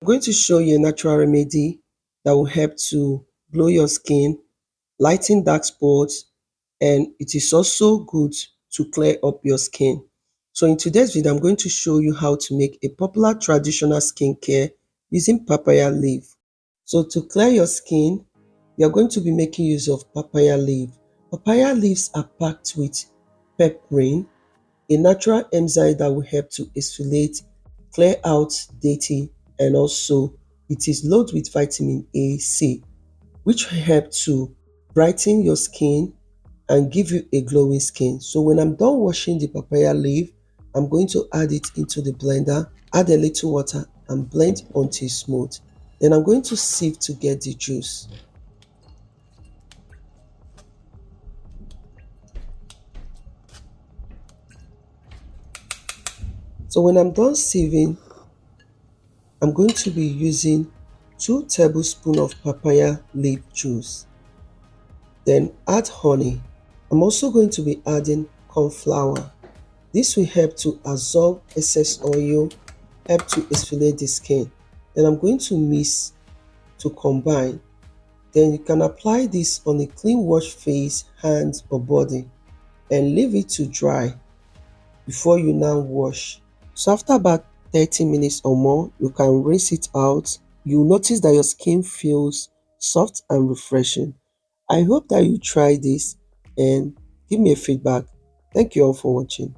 going to show you a natural remedy that will help to glow your skin, lighten dark spots, and it is also good to clear up your skin. So in today's video, I'm going to show you how to make a popular traditional skincare using papaya leaf. So to clear your skin, we are going to be making use of papaya leaf. Papaya leaves are packed with pepperine, a natural enzyme that will help to exfoliate, clear out dirty, and also it is loaded with vitamin A, C, which will help to brighten your skin and give you a glowing skin. So when I'm done washing the papaya leaf, I'm going to add it into the blender, add a little water and blend until smooth. Then I'm going to sieve to get the juice. So when I'm done sieving, I'm going to be using 2 tablespoons of papaya leaf juice. Then add honey. I'm also going to be adding corn flour. This will help to absorb excess oil, help to exfoliate the skin. Then I'm going to mix to combine. Then you can apply this on a clean washed face, hands or body and leave it to dry before you now wash. So after about 30 minutes or more, you can rinse it out. You'll notice that your skin feels soft and refreshing. I hope that you try this and give me a feedback. Thank you all for watching.